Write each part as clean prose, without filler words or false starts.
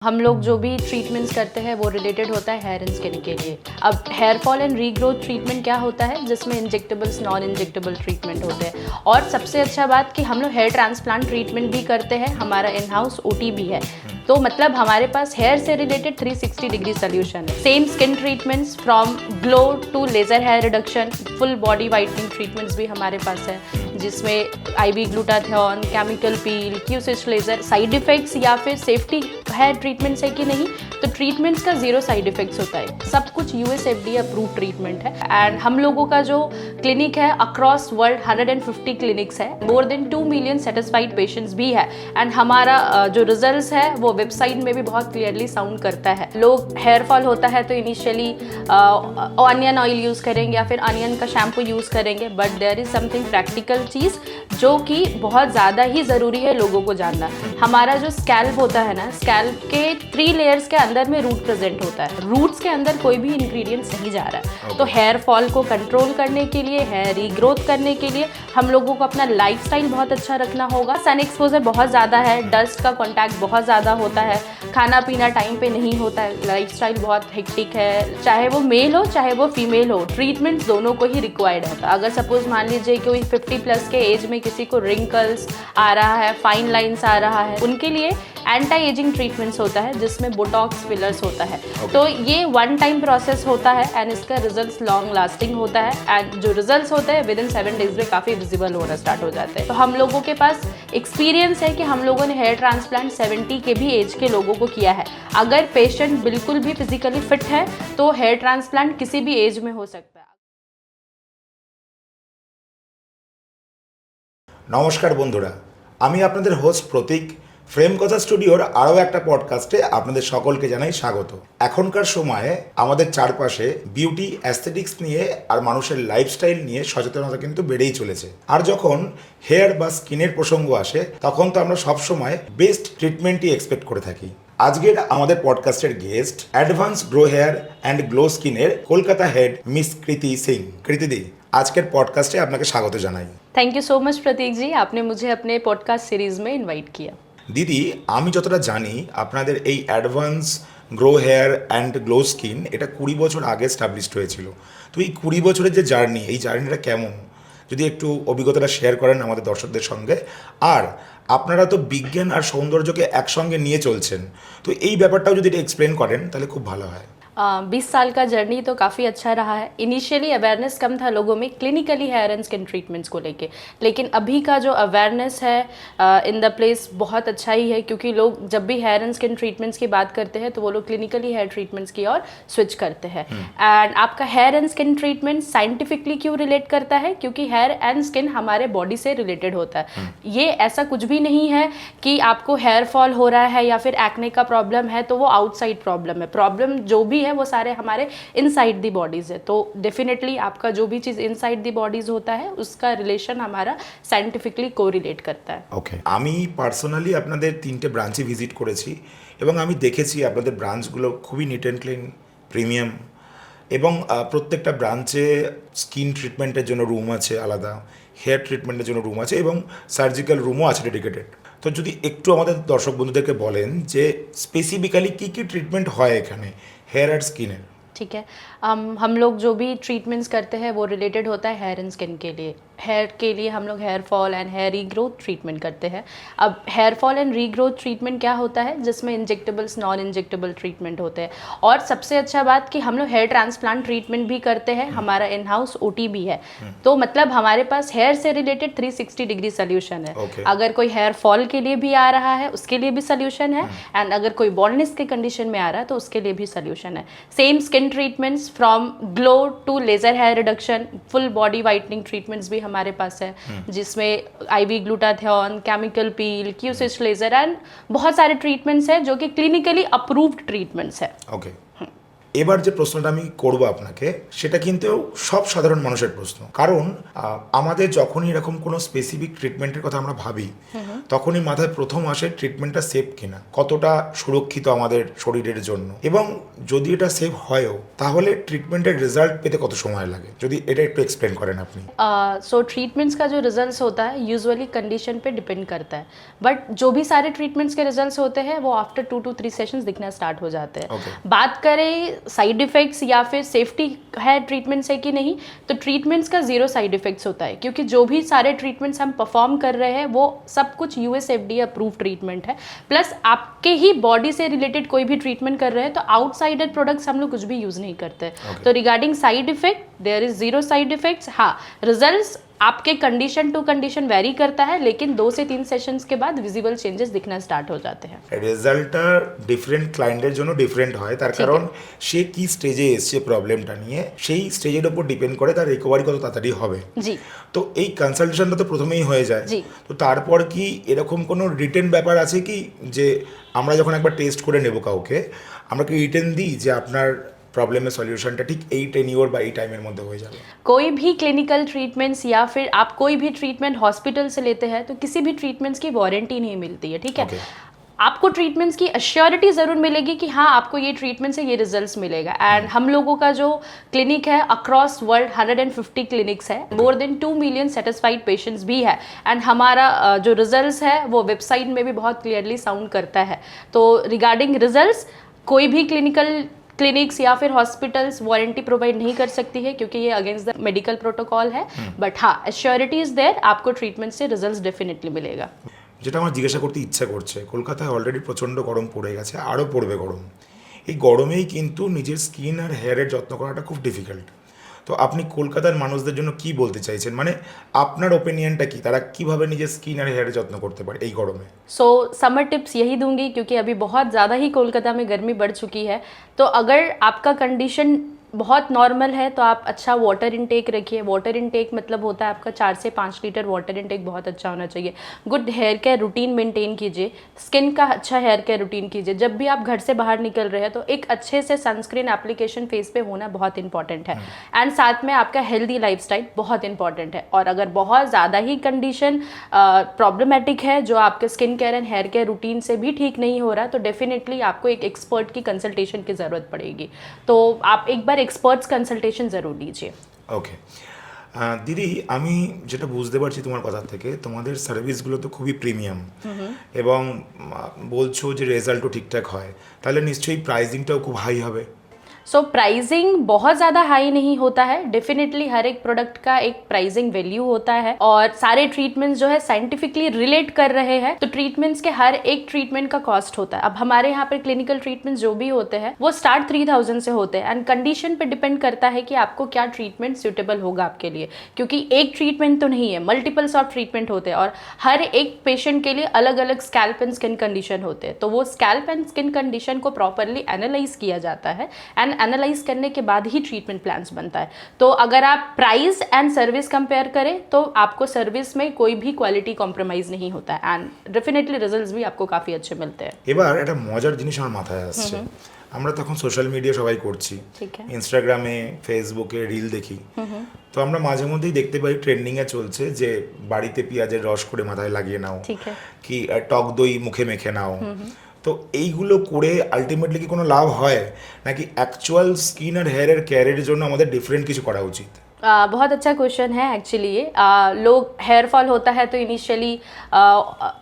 हम लोग जो भी ट्रीटमेंट्स करते हैं वो रिलेटेड होता है हेयर एंड स्किन के लिए। अब hair fall and regrowth treatment क्या होता है, जिसमें इंजेक्टेबल्स नॉन इंजेक्टेबल ट्रीटमेंट होते हैं। और सबसे अच्छा बात कि हम लोग हेयर ट्रांसप्लांट ट्रीटमेंट भी करते हैं, हमारा इन हाउस ओटी भी है। तो मतलब हमारे पास हेयर से रिलेटेड 360 डिग्री सोल्यूशन है। Same skin treatments from glow to laser hair reduction, full body whitening treatments भी हमारे पास है, जिसमें IV glutathione, chemical peel, Q switch laser. Side effects या फिर सेफ्टी हेयर ट्रीटमेंट्स है कि नहीं, तो ट्रीटमेंट्स का 0 साइड इफेक्ट्स होता है। सब कुछ US FDA अप्रूव ट्रीटमेंट है। एंड हम लोगों का जो क्लिनिक है अक्रॉस वर्ल्ड 150 क्लिनिक्स है, more than 2 million satisfied patients भी है। एंड हमारा जो रिजल्ट्स है वो वेबसाइट में भी बहुत क्लियरली साउंड करता है। लोग हेयर फॉल होता है तो इनिशियली ऑनियन ऑयल यूज़ करेंगे या फिर अनियन का शैम्पू यूज़ करेंगे, but there is something practical चीज़ जो कि बहुत ज़्यादा ही ज़रूरी है लोगों को जानना। हमारा जो स्कैल्प होता है ना, स्कैल्प के 3 लेयर्स के अंदर में रूट प्रेजेंट होता है। रूट्स के अंदर कोई भी इंग्रेडिएंट्स नहीं जा रहा है। तो हेयर फॉल को कंट्रोल करने के लिए, हेयर रीग्रोथ करने के लिए हम लोगों को अपना लाइफस्टाइल बहुत अच्छा रखना होगा। सन एक्सपोजर बहुत ज़्यादा है, डस्ट का कॉन्टैक्ट बहुत ज़्यादा होता है, खाना पीना टाइम पे नहीं होता है, लाइफस्टाइल बहुत हेक्टिक है। चाहे वो मेल हो चाहे वो फीमेल हो, ट्रीटमेंट्स दोनों को ही रिक्वायर्ड है। तो अगर सपोज मान लीजिए कोई 50+ के एज में किसी को रिंकल्स आ रहा है, फाइन लाइंस आ रहा है, उनके लिए एंटी एजिंग ट्रीटमेंट्स होता है, जिसमें बोटॉक्स फिलर्स होता है। तो ये 1 टाइम प्रोसेस होता है एंड इसका रिजल्ट्स लॉन्ग लास्टिंग होता है। एंड जो रिजल्ट्स होते हैं विद इन 7 डेज में काफ़ी विजिबल होना स्टार्ट हो जाते हैं। तो हम लोगों के पास एक्सपीरियंस है कि हम लोगों ने हेयर ट्रांसप्लांट 70 के भी एज के लोगों को किया है। अगर पेशेंट बिल्कुल भी फिजिकली फिट है तो हेयर ट्रांसप्लांट किसी भी एज में हो सकता है। নমস্কার বন্ধুরা, আমি আপনাদের হোস্ট প্রতীক। ফ্রেম কথা স্টুডিওর আরও একটা পডকাস্টে আপনাদের সকলকে জানাই স্বাগত। এখনকার সময়ে আমাদের চারপাশে বিউটি অ্যাস্থেটিক্স নিয়ে আর মানুষের লাইফস্টাইল নিয়ে সচেতনতা কিন্তু বেড়েই চলেছে। আর যখন হেয়ার বা স্কিনের প্রসঙ্গ আসে তখন তো আমরা সবসময় বেস্ট ট্রিটমেন্টই এক্সপেক্ট করে থাকি। আজকের আমাদের পডকাস্টের guest advance grow hair and glow স্কিনের কলকাতা হেড মিস কৃতি সিং। কৃতিদি, আজকের পডকাস্টে আপনাকে স্বাগত জানাই। थैंक यू सो मच प्रतीक जी, आपने मुझे अपने पॉडकास्ट सीरीज में इनवाइट किया। দিদি, আমি যতটা জানি আপনাদের এই Advance grow hair and Glow Skin এটা 20 বছর আগে স্টাবলিশড হয়েছিল। তো এই 20 বছরের যে জার্নি, এই জার্নিটা কেমন, যদি একটু অভিজ্ঞতাটা শেয়ার করেন আমাদের দর্শকদের সঙ্গে। আর আপনারা তো বিজ্ঞান আর সৌন্দর্যকে একসঙ্গে নিয়ে চলছেন, তো এই ব্যাপারটাও যদি এটা এক্সপ্লেন করেন তাহলে খুব ভালো হয়। 20 साल का जर्नी तो काफ़ी अच्छा रहा है। इनिशियली अवेयरनेस कम था लोगों में clinically hair and skin treatments को लेके, लेकिन अभी का जो अवेयरनेस है इन द प्लेस बहुत अच्छा ही है, क्योंकि लोग जब भी हेयर एंड स्किन ट्रीटमेंट्स की बात करते हैं तो वो लोग क्लिनिकली हेयर ट्रीटमेंट्स की ओर स्विच करते हैं। एंड आपका hair and skin treatment scientifically क्यों रिलेट करता है, क्योंकि हेयर एंड स्किन हमारे बॉडी से रिलेटेड होता है। ये ऐसा कुछ भी नहीं है कि आपको हेयर फॉल हो रहा है या फिर एक्ने का प्रॉब्लम है तो वो आउटसाइड प्रॉब्लम है। प्रॉब्लम जो भी है वो सारे हमारे इनसाइड दी बॉडीज़ है। तो डेफिनेटली आपका जो भी चीज़ इनसाइड दी बॉडीज़ होता है उसका रिलेशन हमारा साइंटिफिकली कोरिलेट करता है। ওকে, আমি পার্সোনালি আপনাদের 3টে ব্রাঞ্চে ভিজিট করেছি এবং আমি দেখেছি আপনাদের ব্রাঞ্চগুলো খুবই নিট অ্যান্ড ক্লিন, প্রিমিয়াম, এবং প্রত্যেকটা ব্রাঞ্চে স্কিন ট্রিটমেন্টের জন্য রুম আছে আলাদা, হেয়ার ট্রিটমেন্টের জন্য রুম আছে এবং সার্জিক্যাল রুমও আছে ডেডিকেটেড। তো যদি একটু আমাদের দর্শক বন্ধুদেরকে বলেন যে স্পেসিফিক্যালি কী কী ট্রিটমেন্ট হয় এখানে हेयर एंड स्किन। ठीक है, हम लोग जो भी ट्रीटमेंट्स करते हैं वो रिलेटेड होता है हेयर एंड स्किन के लिए। हेयर के लिए हम लोग hair fall and hair regrowth treatment करते हैं। अब hair fall and regrowth treatment क्या होता है, जिसमें इंजेक्टेबल्स नॉन इंजेक्टेबल ट्रीटमेंट होते हैं। और सबसे अच्छा बात कि हम लोग हेयर ट्रांसप्लांट ट्रीटमेंट भी करते हैं, हमारा इन हाउस ओटी भी है। तो मतलब हमारे पास हेयर से रिलेटेड 360 डिग्री सोल्यूशन है। अगर कोई हेयर फॉल के लिए भी आ रहा है उसके लिए भी सोल्यूशन है, एंड अगर कोई बॉल्डनेस के कंडीशन में आ रहा है तो उसके लिए भी सोल्यूशन है। Same skin treatments from glow to laser hair reduction, full body whitening treatments भी हमारे पास है, जिसमें IV glutathione, chemical peel, Q switch laser and बहुत सारे ट्रीटमेंट्स हैं जो कि क्लिनिकली अप्रूव्ड ट्रीटमेंट्स है। ओके, এবার যে প্রশ্নটা আমি করব আপনাকে সেটা কিন্তু সব সাধারণ মানুষের প্রশ্ন, কারণ আমাদের যখনই এরকম কোনো স্পেসিফিক ট্রিটমেন্টের কথা আমরা ভাবি তখনই মাথায় প্রথম আসে ট্রিটমেন্টটা সেফ কিনা, কতটা সুরক্ষিত আমাদের শরীরের জন্য, এবং যদি এটা সেফ হয়ও তাহলে ট্রিটমেন্টের রেজাল্ট পেতে কত সময় লাগে, যদি এটা একটু এক্সপ্লেন করেন আপনি। सो ट्रीटमेंट्स का जो रिजल्ट्स होता है यूजुअली कंडीशन पे डिपेंड करता है, बट जो भी सारे ट्रीटमेंट्स के रिजल्ट्स होते हैं वो आफ्टर 2 to 3 सेशंस दिखना स्टार्ट हो जाते हैं। Okay. बात करें साइड इफेक्ट्स या फिर सेफ्टी है ट्रीटमेंट से कि नहीं, तो ट्रीटमेंट्स का जीरो साइड इफेक्ट्स होता है, क्योंकि जो भी सारे ट्रीटमेंट्स हम परफॉर्म कर रहे हैं वो सब कुछ US FDA अप्रूव ट्रीटमेंट है। प्लस आपके ही बॉडी से रिलेटेड कोई भी ट्रीटमेंट कर रहे हैं तो आउटसाइडर प्रोडक्ट्स हम लोग कुछ भी यूज़ नहीं करते। तो regarding side effect there is zero side effects. हाँ, रिजल्ट्स आपके कंडीशन टू कंडीशन वेरी करता है, लेकिन 2 से 3 सेशंस के बाद विजिबल चेंजेस दिखना स्टार्ट हो जाते हैं। রেজাল্টটা ডিফারেন্ট ক্লায়েন্টের জন্য ডিফারেন্ট হয়, তার কারণ সে কি স্টেজে এসছে প্রবলেমটা নিয়ে, সেই স্টেজের উপর ডিপেন্ড করে তার রিকভারি কত তাড়াতাড়ি হবে। जी তো এই কনসালটেশনটা তো প্রথমেই হয়ে যায়, জি। তো তারপর কি এরকম কোনো রিটেন ব্যাপার আছে কি, যে আমরা যখন একবার টেস্ট করে নেব কাউকে, আমরা কি রিটেন দিই যে আপনার প্রবলেমের সলিউশনটা ঠিক এই টেনিওর বা এই টাইমের মধ্যে হয়ে যাবে? कोई भी क्लिनिकल ट्रीटमेंट्स या फिर आप कोई भी ट्रीटमेंट हॉस्पिटल से लेते हैं तो किसी भी ट्रीटमेंट्स की वारंटी नहीं मिलती है, ठीक है। Okay. आपको ट्रीटमेंट्स की अश्योरिटी ज़रूर मिलेगी कि हाँ आपको ये ट्रीटमेंट से ये रिजल्ट्स मिलेगा। एंड हम लोगों का जो क्लिनिक है अक्रॉस वर्ल्ड 150 क्लिनिक्स है, more than 2 million satisfied patients भी है। एंड हमारा जो रिजल्ट्स है वो वेबसाइट में भी बहुत क्लियरली साउंड करता है। तो रिगार्डिंग रिजल्ट्स कोई भी क्लिनिक्स या फिर हॉस्पिटल्स वारंटी प्रोवाइड नहीं कर सकती है, क्योंकि ये अगेंस्ट द मेडिकल प्रोटोकॉल है। बट हाँ, एश्योरिटी इज देयर, आपको ट्रीटमेंट से रिजल्ट्स डेफिनेटली मिलेगा। যেটা আমার জিজ্ঞাসা করতে ইচ্ছা করছে, কলকাতায় অলরেডি প্রচণ্ড গরম পড়ে গেছে, আরও পড়বে গরম। এই গরমেই কিন্তু নিজের স্কিন আর হেয়ারের যত্ন করাটা খুব ডিফিকাল্ট। তো আপনি কলকাতার মানুষদের জন্য কি বলতে চাইছেন, মানে আপনার ওপিনিয়নটা কি, তারা কিভাবে নিজের স্কিন আর হেয়ারের যত্ন করতে পারে এই গরমে? सो समर टिप्स यही दूंगी, क्योंकि अभी बहुत ज़्यादा ही कोलकाता में गर्मी बढ़ चुकी है। तो अगर आपका कंडीशन बहुत नॉर्मल है तो आप अच्छा वाटर इनटेक रखिए। वाटर इनटेक मतलब होता है आपका 4 से 5 लीटर वाटर इनटेक बहुत अच्छा होना चाहिए। Good hair care routine maintain कीजिए, स्किन का अच्छा हेयर केयर रूटीन कीजिए। जब भी आप घर से बाहर निकल रहे हैं तो एक अच्छे से सनस्क्रीन एप्लीकेशन फेस पे होना बहुत इंपॉर्टेंट है। एंड साथ में आपका हेल्दी लाइफस्टाइल बहुत इंपॉर्टेंट है। और अगर बहुत ज़्यादा ही कंडीशन प्रॉब्लमेटिक है जो आपके skin care and hair care routine से भी ठीक नहीं हो रहा, तो डेफिनेटली आपको एक एक्सपर्ट की कंसल्टेशन की ज़रूरत पड़ेगी। तो आप एक बार एक्सपर्ट्स कंसल्टेशन ज़रूर लीजिए। ওকে দিদি, আমি যেটা বুঝতে পারছি তোমার কথা থেকে, তোমাদের সার্ভিসগুলো তো খুবই প্রিমিয়াম এবং বলছো যে রেজাল্টও ঠিকঠাক হয়, তাহলে নিশ্চয়ই প্রাইজিংটাও খুব হাই হবে। सो प्राइसिंग बहुत ज़्यादा हाई नहीं होता है। डेफिनेटली हर एक प्रोडक्ट का एक प्राइसिंग वैल्यू होता है, और सारे ट्रीटमेंट्स जो है साइंटिफिकली रिलेट कर रहे हैं, तो ट्रीटमेंट्स के हर एक ट्रीटमेंट का कॉस्ट होता है। अब हमारे यहाँ पर क्लिनिकल ट्रीटमेंट्स जो भी होते हैं वो स्टार्ट 3000 से होते हैं। एंड कंडीशन पे डिपेंड करता है कि आपको क्या ट्रीटमेंट सूटेबल होगा आपके लिए, क्योंकि एक ट्रीटमेंट तो नहीं है, मल्टीपल्स ऑफ ट्रीटमेंट होते हैं, और हर एक पेशेंट के लिए अलग अलग स्कैल्प एंड स्किन कंडीशन होते हैं। तो वो स्कैल्प एंड स्किन कंडीशन को प्रॉपरली एनालाइज किया जाता है, एंड एनालाइज करने के बाद ही ट्रीटमेंट प्लान्स बनता है। तो अगर आप प्राइस एंड सर्विस कंपेयर करें तो आपको सर्विस में कोई भी क्वालिटी कॉम्प्रोमाइज नहीं होता है, एंड डेफिनेटली रिजल्ट्स भी आपको काफ़ी अच्छे मिलते हैं। এবার একটা মজার জিনিস আমার মাথায় আসছে, আমরা তখন সোশ্যাল মিডিয়া সবাই করছি, ঠিক আছে। ইনস্টাগ্রামে ফেসবুকে রিল দেখি, তো আমরা মাঝে মধ্যেই দেখতে পাই ট্রেন্ডিংয়ে চলছে যে বাড়িতে পেঁয়াজের রস করে মাথায় লাগিয়ে নাও, ঠিক আছে। কি টক দই মুখে মেখে নাও। তো এইগুলো করে আলটিমেটলি কি কোনো লাভ হয়, নাকি অ্যাকচুয়াল স্কিন আর হেয়ারের কেয়ারের জন্য আমাদের ডিফারেন্ট কিছু করা উচিত? बहुत अच्छा क्वेश्चन है एक्चुअली ये। लोग हेयर फॉल होता है तो इनिशियली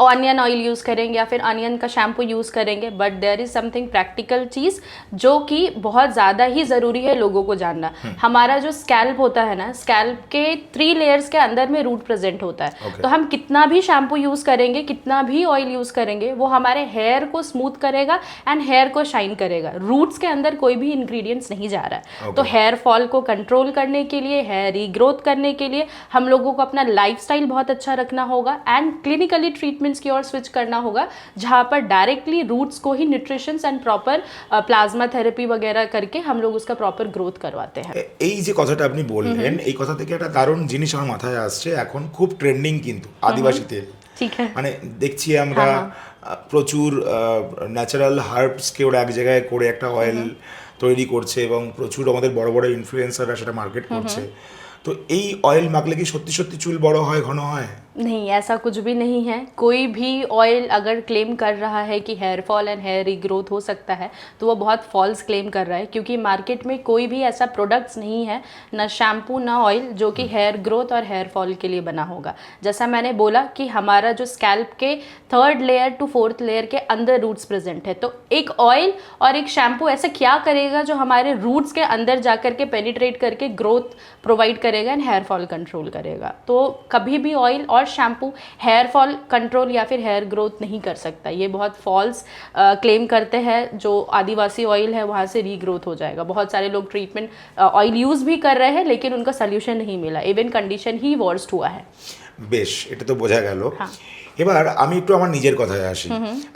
ऑनियन ऑयल यूज़ करेंगे या फिर ऑनियन का शैम्पू यूज़ करेंगे, but there is something practical चीज़ जो कि बहुत ज़्यादा ही ज़रूरी है लोगों को जानना। हमारा जो स्कैल्प होता है ना, स्कैल्प के 3 लेयर्स के अंदर में रूट प्रेजेंट होता है। तो हम कितना भी शैम्पू यूज़ करेंगे, कितना भी ऑयल यूज़ करेंगे, वो हमारे हेयर को स्मूथ करेगा एंड हेयर को शाइन करेगा। रूट्स के अंदर कोई भी इंग्रेडिएंट्स नहीं जा रहा है। तो हेयर फॉल को कंट्रोल करने के लिए, हेयर रीग्रोथ करने के लिए हम लोगों को अपना लाइफस्टाइल बहुत अच्छा रखना होगा, एंड क्लिनिकली ट्रीटमेंट्स की ओर स्विच करना होगा, जहाँ पर डायरेक्टली रूट्स को ही nutritions and proper plasma therapy वगैरह करके हम लोग उसका प्रॉपर ग्रोथ करवाते हैं। এই যে কথাটা আপনি বললেন, এই কথা থেকে একটা দারুণ জিনিস আমার মাথায় আসছে, এখন খুব ট্রেন্ডিং কিন্তু আদিবাসী তেল। ठीक है। মানে দেখছি আমরা প্রচুর ন্যাচারাল হার্বসকে ওরা এক জায়গায় করে একটা অয়েল তৈরি করছে এবং প্রচুর আমাদের বড় বড় ইনফ্লুয়েন্সাররা সেটা মার্কেট করছে। তো এই অয়েল মাখলে কি সত্যি সত্যি চুল বড় হয়, ঘন হয়? नहीं, ऐसा कुछ भी नहीं है। कोई भी ऑयल अगर क्लेम कर रहा है कि hair fall and hair regrowth हो सकता है तो वो बहुत फॉल्स क्लेम कर रहा है, क्योंकि मार्केट में कोई भी ऐसा प्रोडक्ट्स नहीं है, ना शैम्पू ना ऑयल, जो कि हेयर ग्रोथ और हेयर फॉल के लिए बना होगा। जैसा मैंने बोला कि हमारा जो स्कैल्प के 3rd layer two 4th layer के अंदर रूट्स प्रेजेंट है, तो एक ऑयल और एक शैम्पू ऐसा क्या करेगा जो हमारे रूट्स के अंदर जा कर के पेनिट्रेट करके ग्रोथ प्रोवाइड करेगा एंड हेयर फॉल कंट्रोल करेगा। तो कभी भी ऑयल और शैम्पू हेयर फॉल कंट्रोल या फिर हेयर ग्रोथ नहीं कर सकता। ये बहुत फॉल्स क्लेम करते हैं। जो आदिवासी ऑयल है वहाँ से रीग्रोथ हो जाएगा। बहुत सारे लोग ट्रीटमेंट ऑयल यूज़ भी कर रहे हैं लेकिन उनका सोल्यूशन नहीं मिला, इवन कंडीशन ही वर्स्ट हुआ है। বেশ, এটা তো বোঝা গেল। এবার আমি একটু আমার নিজের কথায় আসি।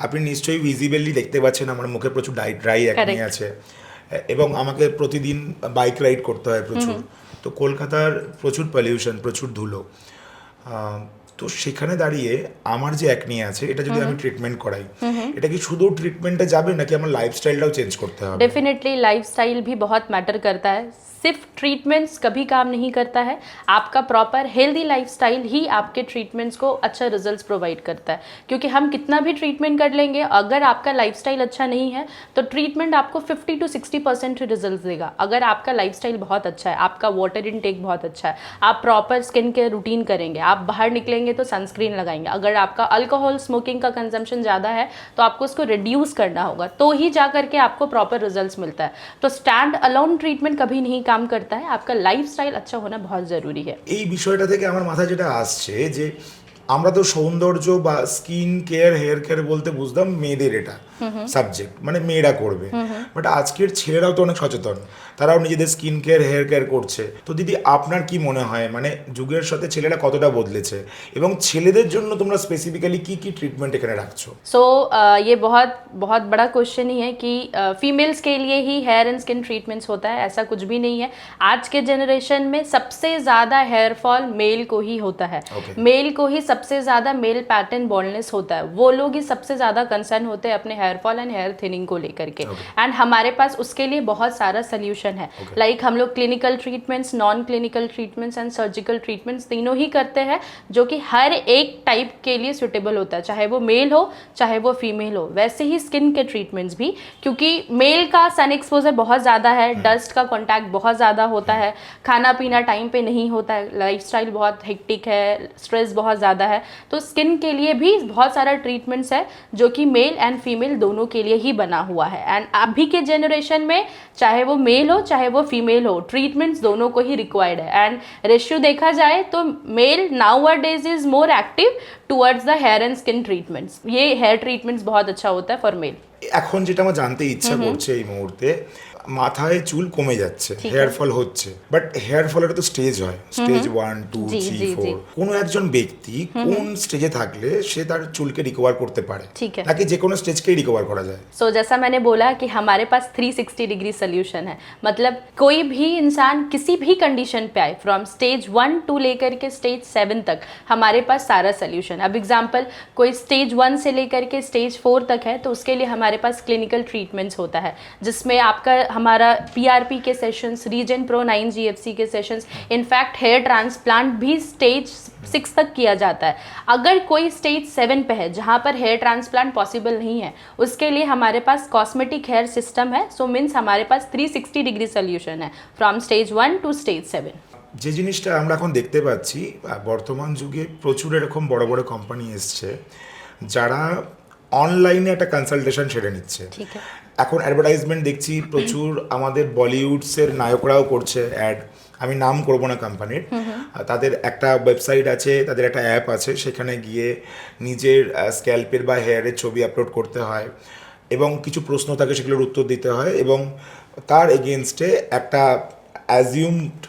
আপনি নিশ্চয়ই ভিজিবলি দেখতে পাচ্ছেন আমার মুখে প্রচুর ড্রাই একনি আছে এবং আমাকে প্রতিদিন বাইক রাইড করতে হয় প্রচুর। তো কলকাতার প্রচুর পলিউশন, প্রচুর ধুলো। তো সেখানে দাঁড়িয়ে আমার যে একনি আছে এটা যদি আমি ট্রিটমেন্ট করাই, এটা কি শুধু ট্রিটমেন্টে যাবে নাকি আমার লাইফস্টাইলটাও চেঞ্জ করতে হবে? डेफिनेटली लाइफस्टाइल भी बहुत मैटर करता है। सिर्फ ट्रीटमेंट्स कभी काम नहीं करता है। आपका प्रॉपर हेल्दी लाइफस्टाइल ही आपके ट्रीटमेंट्स को अच्छा रिजल्ट्स प्रोवाइड करता है, क्योंकि हम कितना भी ट्रीटमेंट कर लेंगे, अगर आपका लाइफस्टाइल अच्छा नहीं है तो ट्रीटमेंट आपको 50 to 60% रिजल्ट्स देगा। अगर आपका लाइफस्टाइल बहुत अच्छा है, आपका वाटर इनटेक बहुत अच्छा है, आप प्रॉपर स्किन केयर रूटीन करेंगे, आप बाहर निकलेंगे तो सनस्क्रीन लगाएंगे, अगर आपका अल्कोहल स्मोकिंग का कंजम्पशन ज़्यादा है तो आपको उसको रिड्यूस करना होगा, तो ही जा करके आपको प्रॉपर रिजल्ट्स मिलता है। तो स्टैंड अलोन ट्रीटमेंट कभी नहीं काम करता है। आपका लाइफस्टाइल अच्छा होना बहुत ज़रूरी है। এই বিষয়টা থেকে আমার মাথায় যেটা আসছে যে আমরা তো সৌন্দর্য বা স্কিন কেয়ার হেয়ার কেয়ার বলতে বুঝতাম মেয়েদের এটা সাবজেক্ট, মানে মেয়েরা করবে। বাট আজকের ছেলেরাও তো অনেক সচেতন, তারাও নিজেদের স্কিন কেয়ার হেয়ার কেয়ার করছে। তো দিদি, আপনার কি মনে হয় মানে যুগের সাথে ছেলেরা কতটা বদলেছে এবং ছেলেদের জন্য তোমরা স্পেসিফিক্যালি কি কি ট্রিটমেंट এখানে রাখছো? सो ये बहुत बहुत बड़ा क्वेश्चन ही है कि फीमेल्स के लिए ही हेयर एंड स्किन ट्रीटमेंट्स होता है, ऐसा कुछ भी नहीं है। आज के जनरेशन में सबसे ज़्यादा हेयर फॉल मेल को ही होता है। मेल को ही सबसे ज़्यादा मेल पैटर्न बॉल्डनेस होता है, वो लोग ही सबसे ज़्यादा कंसर्न होते हैं अपने hair fall and hair thinning को लेकर के। एंड हमारे पास उसके लिए बहुत सारा सोल्यूशन है। लाइक हम लोग clinical treatments, non clinical treatments and surgical treatments तीनों ही करते हैं, जो कि हर एक टाइप के लिए सुटेबल होता है, चाहे वो मेल हो चाहे वो फीमेल हो। वैसे ही स्किन के ट्रीटमेंट्स भी, क्योंकि मेल का सन एक्सपोजर बहुत ज़्यादा है, डस्ट का कॉन्टैक्ट बहुत ज़्यादा होता है, खाना पीना टाइम पे नहीं होता है, लाइफस्टाइल बहुत हेक्टिक है, स्ट्रेस बहुत ज़्यादा है। तो स्किन के लिए भी बहुत सारा ट्रीटमेंट्स है जो कि मेल एंड फीमेल दोनों के लिए ही बना हुआ है। एंड अभी के जनरेशन में चाहे वो मेल हो चाहे वो फीमेल हो, ट्रीटमेंट्स दोनों को ही रिक्वायर्ड है। एंड रेशियो देखा जाए तो male nowadays is more active towards the hair and skin treatments. ये हेयर ट्रीटमेंट्स बहुत अच्छा होता है फॉर मेल। এখন যেটা আমার জানতে ইচ্ছা করছে এই মুহূর্তে, মাথায় চুল কমে যাচ্ছে, হেয়ার ফল হচ্ছে, বাট হেয়ার ফলের তো স্টেজ হয়, স্টেজ 1 2 3 4। কোনো একজন ব্যক্তি কোন স্টেজে থাকলে সে তার চুলকে রিকভার করতে পারে, নাকি যে কোনো স্টেজকেই রিকভার করা যায়? सो जैसा मैंने बोला कि हमारे पास 360 डिग्री सोल्यूशन है। मतलब कोई भी इंसान किसी भी कंडीशन पे आए, फ्रॉम स्टेज 1 टू लेकर के स्टेज 7 तक हमारे पास सारा सोल्यूशन। अब एग्जांपल, कोई स्टेज 1 से लेकर के स्टेज 4 तक है तो उसके लिए हमारे पास क्लिनिकल ट्रीटमेंट्स होता है, जिसमें आपका हमारा PRP के सेशंस, रीजन प्रो 9 GFC के सेशंस, इनफैक्ट हेयर ट्रांसप्लांट भी स्टेज 6 तक किया जाता है। अगर कोई स्टेज 7 पे है जहाँ पर हेयर ट्रांसप्लांट पॉसिबल नहीं है, उसके लिए हमारे पास कॉस्मेटिक हेयर सिस्टम है। सो मीन्स हमारे पास 360 डिग्री सोल्यूशन है फ्रॉम स्टेज 1 टू स्टेज 7। যে জিনিসটা আমরা এখন দেখতে পাচ্ছি, বর্তমান যুগে প্রচুর এরকম বড় বড় কোম্পানি এসছে যারা অনলাইনে একটা কনসালটেশন সেরে নিচ্ছে। এখন অ্যাডভার্টাইজমেন্ট দেখছি প্রচুর, আমাদের বলিউডসের নায়করাও করছে অ্যাড, আমি নাম করব না কোম্পানির। তাদের একটা ওয়েবসাইট আছে, তাদের একটা অ্যাপ আছে, সেখানে গিয়ে নিজের স্ক্যাল্পের বা হেয়ারের ছবি আপলোড করতে হয় এবং কিছু প্রশ্ন থাকে সেগুলোর উত্তর দিতে হয় এবং তার এগেনস্টে একটা অ্যাজিউমড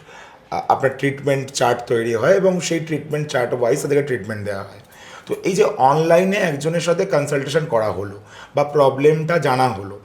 আপনার ট্রিটমেন্ট চার্ট তৈরি হয় এবং সেই ট্রিটমেন্ট চার্ট ওয়াইজ তাদেরকে ট্রিটমেন্ট দেওয়া হয়। তো এই যে অনলাইনে একজনের সাথে কনসালটেশন করা হলো বা প্রবলেমটা জানা হলো,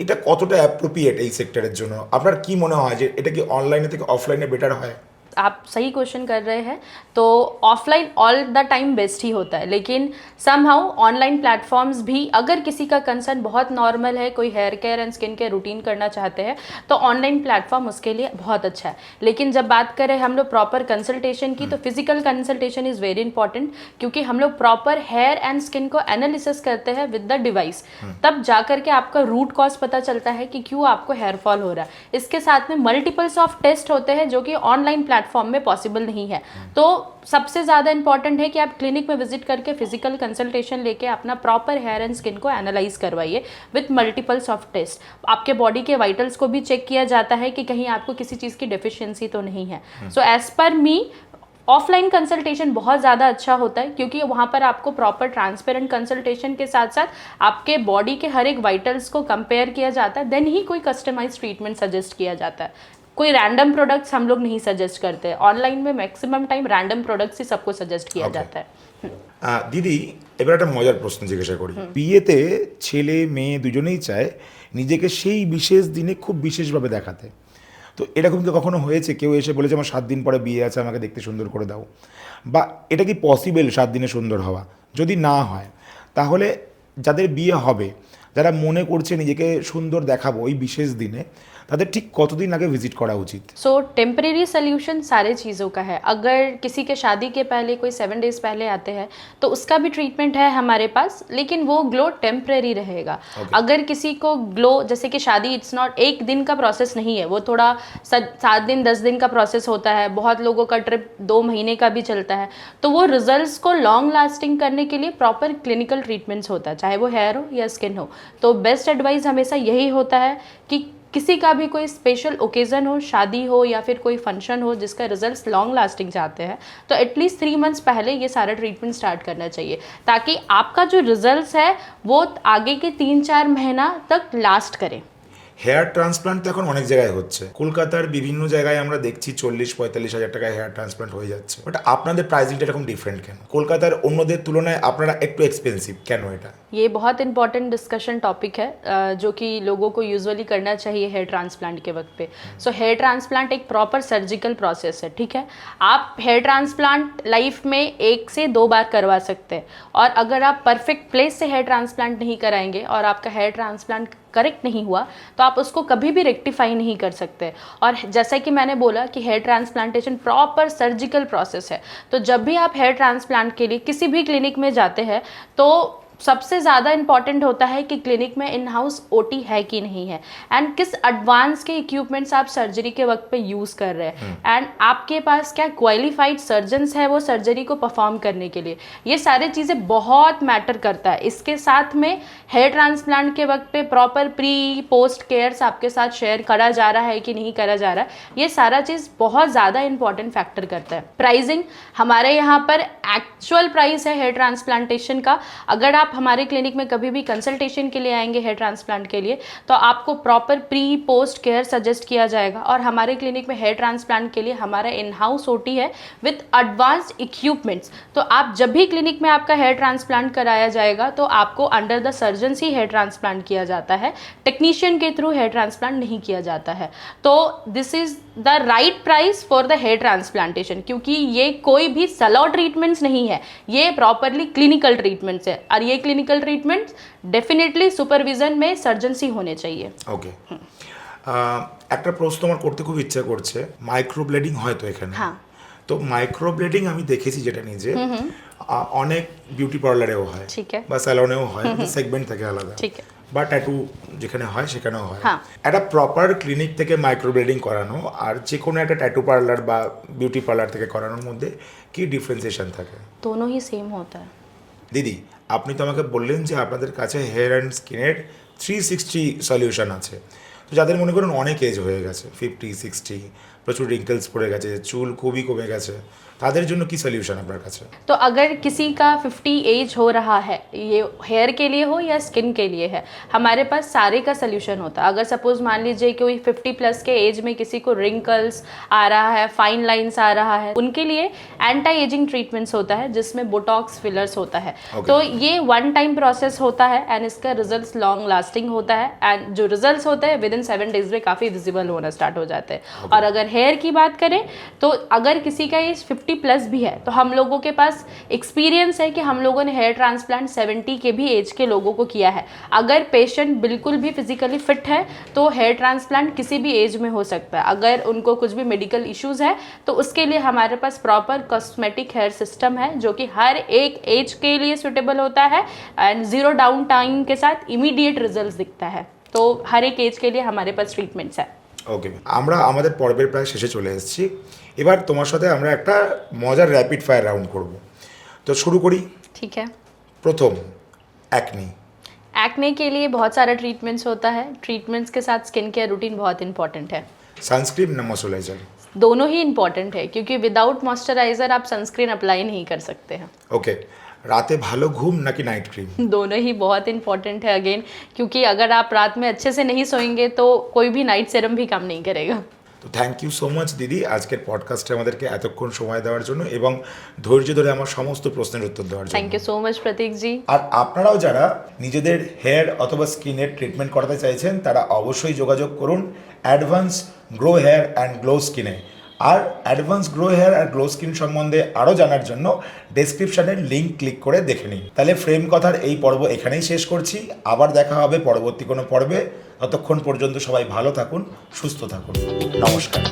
এটা কতটা অ্যাপ্রোপ্রিয়েট এই সেক্টরের জন্য? আপনার কি মনে হয় যে এটা কি অনলাইনে থেকে অফলাইনে বেটার হয়? आप सही क्वेश्चन कर रहे हैं। तो offline all the time best ही होता है, लेकिन समहाउ ऑनलाइन प्लेटफॉर्म्स भी, अगर किसी का कंसर्न बहुत नॉर्मल है, कोई hair care and skin care routine करना चाहते हैं तो ऑनलाइन प्लेटफॉर्म उसके लिए बहुत अच्छा है। लेकिन जब बात करें हम लोग प्रॉपर कंसल्टेशन की, तो physical consultation is very important, क्योंकि हम लोग प्रॉपर हेयर एंड स्किन को एनालिसिस करते हैं विद द डिवाइस। तब जा करके आपका रूट कॉज पता चलता है कि क्यों आपको हेयर फॉल हो रहा है। इसके साथ में मल्टीपल्स ऑफ टेस्ट होते हैं जो कि ऑनलाइन प्लेटफॉर्म में पॉसिबल नहीं है। तो सबसे ज़्यादा इंपॉर्टेंट है कि आप क्लिनिक में विजिट करके फिजिकल कंसल्टेशन लेके अपना प्रॉपर हेयर एंड स्किन को एनालाइज करवाइए विथ मल्टीपल्स ऑफ टेस्ट। आपके बॉडी के वाइटल्स को भी चेक किया जाता है कि कहीं आपको किसी चीज़ की डेफिशिएंसी तो नहीं है। सो एज पर मी ऑफलाइन कंसल्टेशन बहुत ज़्यादा अच्छा होता है, क्योंकि वहाँ पर आपको प्रॉपर ट्रांसपेरेंट कंसल्टेशन के साथ साथ आपके बॉडी के हर एक वाइटल्स को कंपेयर किया जाता है, देन ही कोई कस्टमाइज ट्रीटमेंट सजेस्ट किया जाता है। कोई रैंडम प्रोडक्ट्स हम लोग नहीं सजेस्ट करते। ऑनलाइन में मैक्सिमम टाइम रैंडम प्रोडक्ट्स ही सबको सजेस्ट किया जाता है। দিদি, এবার একটা মজার প্রশ্ন জিজ্ঞাসা করি। বিয়েতে ছেলে মেয়ে দুজনেই চায় নিজেকে সেই বিশেষ দিনে খুব বিশেষভাবে দেখাতে। তো এরকম কি কখনো হয়েছে কেউ এসে বলেছে আমার 7 দিন পরে বিয়ে আছে, আমাকে দেখতে সুন্দর করে দাও? বা এটা কি পসিবল 7 দিনে সুন্দর হওয়া? যদি না হয় তাহলে যাদের বিয়ে হবে, যারা মনে করছে নিজেকে সুন্দর দেখাবো ওই বিশেষ দিনে, তাদের ঠিক কতদিন আগে ভিজিট করা উচিত? सो टेम्परेरी सोल्यूशन सारे चीज़ों का है। अगर किसी के शादी के पहले कोई 7 डेज पहले आते हैं तो उसका भी ट्रीटमेंट है हमारे पास, लेकिन वो ग्लो टेम्परेरी रहेगा। अगर किसी को ग्लो, जैसे कि शादी इट्स नॉट एक दिन का प्रोसेस नहीं है, वो थोड़ा 7 दिन 10 दिन का प्रोसेस होता है। बहुत लोगों का ट्रिप 2 महीने का भी चलता है। तो वो रिजल्ट्स को लॉन्ग लास्टिंग करने के लिए प्रॉपर क्लिनिकल ट्रीटमेंट्स होता है, चाहे वो हेयर हो या स्किन हो। तो बेस्ट एडवाइस हमेशा यही होता है कि किसी का भी कोई स्पेशल ओकेज़न हो, शादी हो या फिर कोई फंक्शन हो जिसका रिजल्ट्स लॉन्ग लास्टिंग चाहते हैं, तो एटलीस्ट 3 मंथ्स पहले ये सारा ट्रीटमेंट स्टार्ट करना चाहिए, ताकि आपका जो रिजल्ट्स है वो आगे के 3-4 महीना तक लास्ट करे। হেয়ার ট্রান্সপ্লান্ট তো এখন অনেক জায়গায় হচ্ছে। কলকাতার বিভিন্ন জায়গায় আমরা দেখছি 40-45 হাজার টাকায় হেয়ার ট্রান্সপ্লান্ট হয়ে যাচ্ছে। বাট আপনাদের প্রাইসিংটা এরকম ডিফারেন্ট কেন? কলকাতার অন্যদের তুলনায় আপনারা একটু এক্সপেন্সিভ কেন এটা? ये बहुत इंपॉर्टेंट डिस्कशन टॉपिक है जो कि लोगों को यूजुअली करना चाहिए हेयर ट्रांसप्लांट के वक्त पे। सो हेयर ट्रांसप्लांट एक प्रॉपर सर्जिकल प्रोसेस है, ठीक है। आप हेयर ट्रांसप्लांट लाइफ में 1 से 2 बार करवा सकते हैं, और अगर आप परफेक्ट प्लेस से हेयर ट्रांसप्लांट नहीं कराएंगे और आपका हेयर ट्रांसप्लांट करेक्ट नहीं हुआ तो आप उसको कभी भी रेक्टिफाई नहीं कर सकते। और जैसा कि मैंने बोला कि hair transplantation proper surgical process है, तो जब भी आप हेयर ट्रांसप्लांट के लिए किसी भी क्लिनिक में जाते हैं तो सबसे ज़्यादा इंपॉर्टेंट होता है कि क्लिनिक में इन हाउस ओटी है कि नहीं है, एंड किस एडवांस के इक्विपमेंट्स आप सर्जरी के वक्त पे यूज़ कर रहे हैं, एंड आपके पास क्या क्वालिफाइड सर्जन्स है वो सर्जरी को परफॉर्म करने के लिए। ये सारी चीज़ें बहुत मैटर करता है। इसके साथ में हेयर ट्रांसप्लांट के वक्त पे प्रॉपर प्री पोस्ट केयर्स आपके साथ शेयर करा जा रहा है कि नहीं करा जा रहा है, ये सारा चीज़ बहुत ज़्यादा इंपॉर्टेंट फैक्टर करता है। प्राइसिंग हमारे यहाँ पर एक्चुअल प्राइस है हेयर ट्रांसप्लांटेशन का। अगर आप हमारे क्लिनिक में कभी भी कंसल्टेशन के लिए आएंगे हेयर ट्रांसप्लांट के लिए, तो आपको proper pre post care suggest किया जाएगा। और हमारे क्लिनिक में हेयर ट्रांसप्लांट के लिए हमारा इन हाउस ओटी है विथ एडवांस्ड इक्विपमेंट्स। तो आप जब भी क्लिनिक में आपका हेयर ट्रांसप्लांट कराया जाएगा तो आपको अंडर द सर्जन ही हेयर ट्रांसप्लांट किया जाता है, टेक्नीशियन के थ्रू हेयर ट्रांसप्लांट नहीं किया जाता है। तो this is the right price for the hair transplantation, क्योंकि ये कोई भी सलॉ ट्रीटमेंट्स नहीं है, ये प्रॉपरली क्लिनिकल ट्रीटमेंट्स है। और ये क्लिनिकल ट्रीटमेंट्स डेफिनेटলি सुपरविजन में सर्जन ही होने चाहिए। ওকে, একটা প্রশ্ন আমার করতে খুব ইচ্ছা করছে। মাইক্রোব্লেডিং হয় তো এখানে? হ্যাঁ। তো মাইক্রোব্লেডিং আমি দেখেছি যেটা নিজে, অনেক বিউটি পার্লারেও হয়, ঠিক আছে, বা স্যালনেও হয়, সেগমেন্ট থাকে আলাদা, ঠিক আছে, বা ট্যাটু যেখানে হয় সেখানেও হয়। হ্যাঁ। একটা প্রপার ক্লিনিক থেকে মাইক্রোব্লেডিং করানো আর যে কোনো একটা ট্যাটু পার্লার বা বিউটি পার্লার থেকে করানোর মধ্যে কি ডিফারেন্সিয়েশন থাকে? दोनों ही सेम होता है। দিদি, আপনি তো আমাকে বললেন যে আপনাদের কাছে হেয়ার অ্যান্ড স্কিনের 360 সলিউশন আছে। তো যাদের মনে করুন অনেক এজ হয়ে গেছে, 50-60, প্রচুর রিঙ্কেলস পড়ে গেছে, চুল খুবই কমে গেছে, তাদের জন্য কি সলিউশন আপনার কাছে? तो अगर किसी का 50 एज हो रहा है, ये हेयर के लिए हो या स्किन के लिए है, हमारे पास सारे का सल्यूशन होता है। अगर सपोज मान लीजिए कोई 50 प्लस के एज में किसी को रिंकल्स आ रहा है, फाइन लाइंस आ रहा है, उनके लिए एंटी एजिंग ट्रीटमेंट्स होता है जिसमें बोटॉक्स फिलर्स होता है। तो ये 1 टाइम प्रोसेस होता है एंड इसका रिजल्ट्स लॉन्ग लास्टिंग होता है, एंड जो रिजल्ट्स होते हैं with in with in 7 days में काफ़ी विजिबल होना स्टार्ट हो जाते हैं। और अगर हेयर की बात करें तो अगर किसी का एज 50+ भी है तो हम लोगों के पास एक्सपीरियंस है कि हम लोगों ने हेयर ट्रांसप्लांट 70 के भी एज के लोगों को किया है। अगर पेशेंट बिल्कुल भी फिजिकली फिट है तो हेयर ट्रांसप्लांट किसी भी एज में हो सकता है। अगर उनको कुछ भी मेडिकल इश्यूज है तो उसके लिए हमारे पास प्रॉपर कॉस्मेटिक हेयर सिस्टम है जो कि हर एक एज के लिए सुटेबल होता है एंड 0 डाउन टाइम के साथ इमीडिएट रिजल्ट दिखता है। तो हर एक एज के लिए हमारे पास ट्रीटमेंट्स है। ওকে, আমরা আমাদের পর্বের প্রায় শেষে চলে এসেছি। এবার তোমার সাথে আমরা একটা মজার র্যাপিড ফায়ার রাউন্ড করব। তো শুরু করি। ठीक है। প্রথম, অ্যাকনি। एक्ने के लिए बहुत सारा ट्रीटमेंट्स होता है। ट्रीटमेंट्स के साथ स्किन केयर रूटीन बहुत इंपॉर्टेंट है। সানস্ক্রিন না ময়শ্চারাইজার? दोनों ही इंपॉर्टेंट है क्योंकि विदाउट मॉइस्चराइजर आप सनस्क्रीन अप्लाई नहीं कर सकते हैं। ওকে, রাতে ভালো ঘুম নাকি নাইট ক্রিম? दोनों ही बहुत इंपॉर्टेंट है अगेन, क्योंकि अगर आप रात में अच्छे से नहीं सोएंगे तो कोई भी नाइट सीरम भी काम नहीं करेगा। তো থ্যাংক ইউ সো মাচ দিদি আজকের পডকাস্টে আমাদেরকে এতক্ষণ সময় দেওয়ার জন্য এবং ধৈর্য ধরে আমার সমস্ত প্রশ্নের উত্তর দেওয়ার জন্য। थैंक यू सो मच प्रतीक जी। আর আপনারাও যারা নিজেদের হেয়ার অথবা স্কিনের ট্রিটমেন্ট করাতে চাইছেন তারা অবশ্যই যোগাযোগ করুন Advance grow hair and Glow স্কিনে। আর অ্যাডভান্স গ্রো হেয়ার আর গ্লো স্কিন সম্বন্ধে আরও জানার জন্য ডেসক্রিপশনের লিঙ্ক ক্লিক করে দেখে নিন। তাহলে ফ্রেম কথার এই পর্ব এখানেই শেষ করছি। আবার দেখা হবে পরবর্তী কোনো পর্বে। ততক্ষণ পর্যন্ত সবাই ভালো থাকুন, সুস্থ থাকুন। নমস্কার।